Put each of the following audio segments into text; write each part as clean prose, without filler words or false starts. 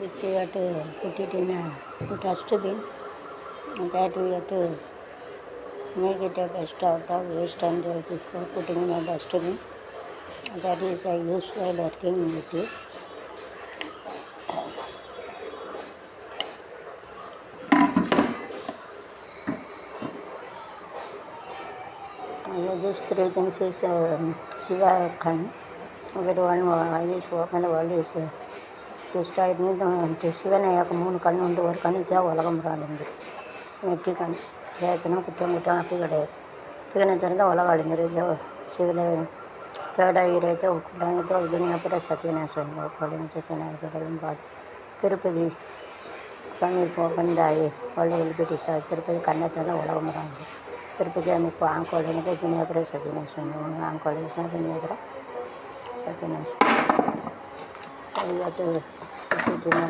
This you have to put it in a dustbin. That we have to make it a best out of waste and before putting in a dustbin. That is I use while working with you. These three things is Shiva Khan. But one is open, one is destroyed. சிவனை மூணு கண் உண்டு, ஒரு கண் தான் உலகம் அழிஞ்சிடும். நெற்றி கண் கேட்கணும், குற்றம் குற்றம் அப்படி கிடையாது. சிவனை திறந்தால் உலகம் அழிஞ்சிடும். சிவனை தேடாயிரத்தை உட்கொண்டாங்க துணியாப்புற சத்யநாசன் கோலின் சத்யநாயகரும் பாடு. திருப்பதி சாமி ஓப்பன்தாயி ಒಳ್ಳೆ ಬಿಟ್ಟು ತಿರುಪತಿ ಕಣ್ಣ ತಂದ ಒಳಗೊಂಬರ ತಿರುಪತಿ ಆಮೇಲೆ ಆಂಕೋಳಿನಿಗೆ ದುನಿಯಾಪುರ ಸತ್ಯನಾಶ ಆಂಕೋಳಿ ದುನಿಯಾಪುರ ಸತ್ಯನಾಶ ಸರಿಯಾದ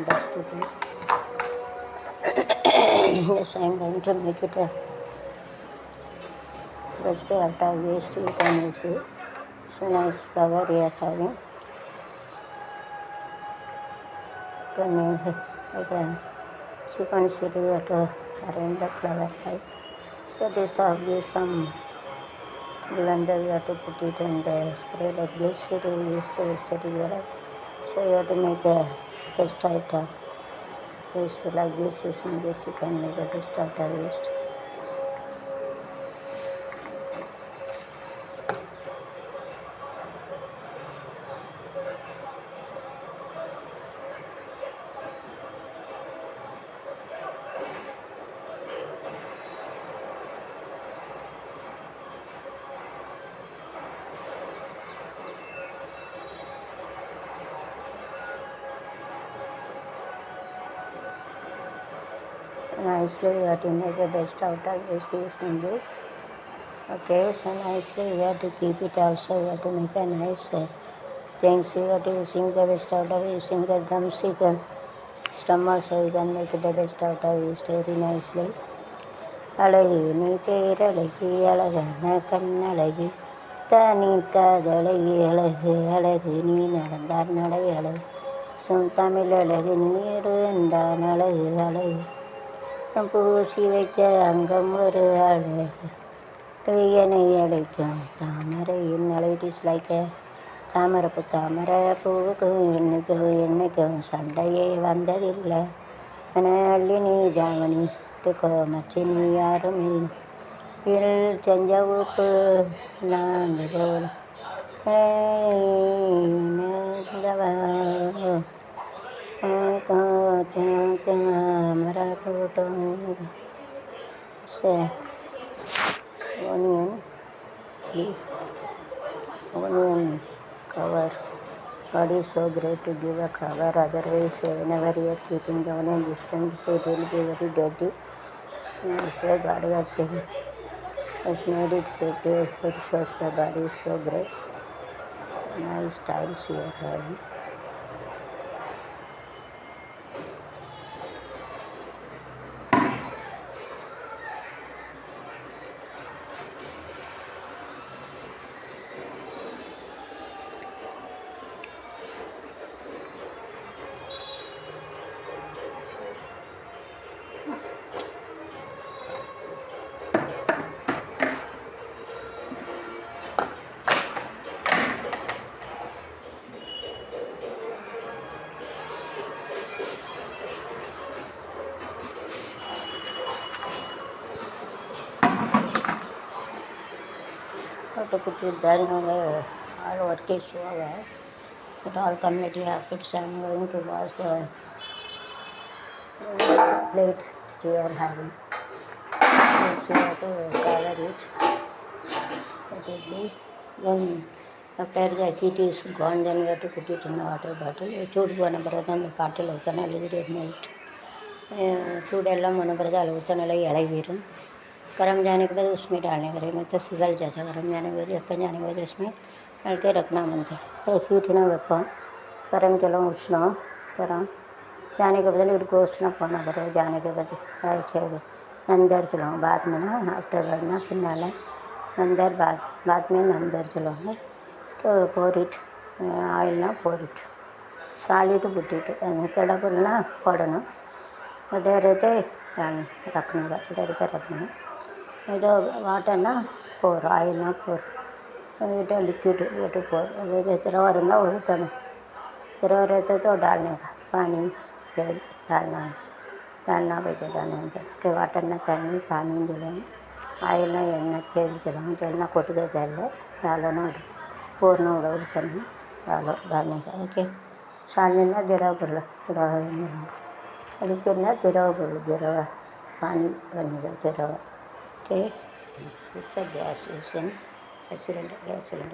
dustbin. Yes, I am going to make it a best out of waste. You can see it's a nice cover we are having. Again, so consider you have to arrange the flower type. So this obvious some blender you have to put it in the spray like this. So you use to yesterday. So you have to make a best out of waste like this. Using this you can make a best out of waste. Nicely you have to make the best out of waste using this. Okay, so nicely you have to keep it also. You have to make a nice things. You have to using the best out of using the drumstick stem also you can make the best out of waste very nicely. அழகு நீ பேரழகி அழகான கண்ணழகி தனி காதழகி அழகு அழகு நீ நடந்தார் நடை அழகு தமிழ் அழகு நீர் என்றான் அழகு அழகு பூசி வச்ச அங்கம் ஒரு அழகு என்னை அழைக்கும் தாமரையின் அழகு இஸ் லைக் தாமரைப்பூ தாமரை பூவுக்கும் என்னைக்கும் சண்டையே வந்ததில்லை அள்ளி நீ தாவணி மச்சி நீ யாரும் இல்லை செஞ்ச உப்பு நாங்கள் போல onion cover. God is so great to give a cover, otherwise whenever you are keeping the onion distance it will be very dirty. So God has made it safety, so it shows the body is so great. Nice tiles you are having. To put it there, all work is over. But all community outfits I am going to wash the plate they are having. So you have to cover it. Let it be. Then after the heat is gone, then we have to put it in a water bottle. Chood one brother and the bottle of the little bit melt. Chood allam one brother aluthan alai alai गर्म जाने के बाद उसमें डालने का मैं तो पिघल जाता गर्म जाने के बाद अपन जाने के बाद उसमें डाल के रखना बनता है हीट ना वेपन गर्म चलो उष्ण गर्म जाने के बाद इनको उष्ण पाना पड़ेगा जाने के बाद अच्छे अंदर चलाओ बाद में ना आफ्टर ना फिर डालें अंदर बाद में अंदर चलाओ तो pour it ऑयल ना pour it सालिड बुट्टिट तड़ा बोलना पड़ना अदे रहते रखना इधर रखना इधर वाटर ना पोर ऑयल ना पोर इधर लिक्विड वाटर पोर अदे तरह वरना उतना तरह रहते तो डालने का पानी तेल डालना डालना के वाटर ना तनी पानी दिलाना ऑयल ना एಣ್ಣೆ तेल दिलाना तेल ना कोट दे डालना पोरना उड़तना डालने का ओके सालना दिरा बरला लिक्विड ना दिरा पानी दिरा ओके गैस सिलेंडर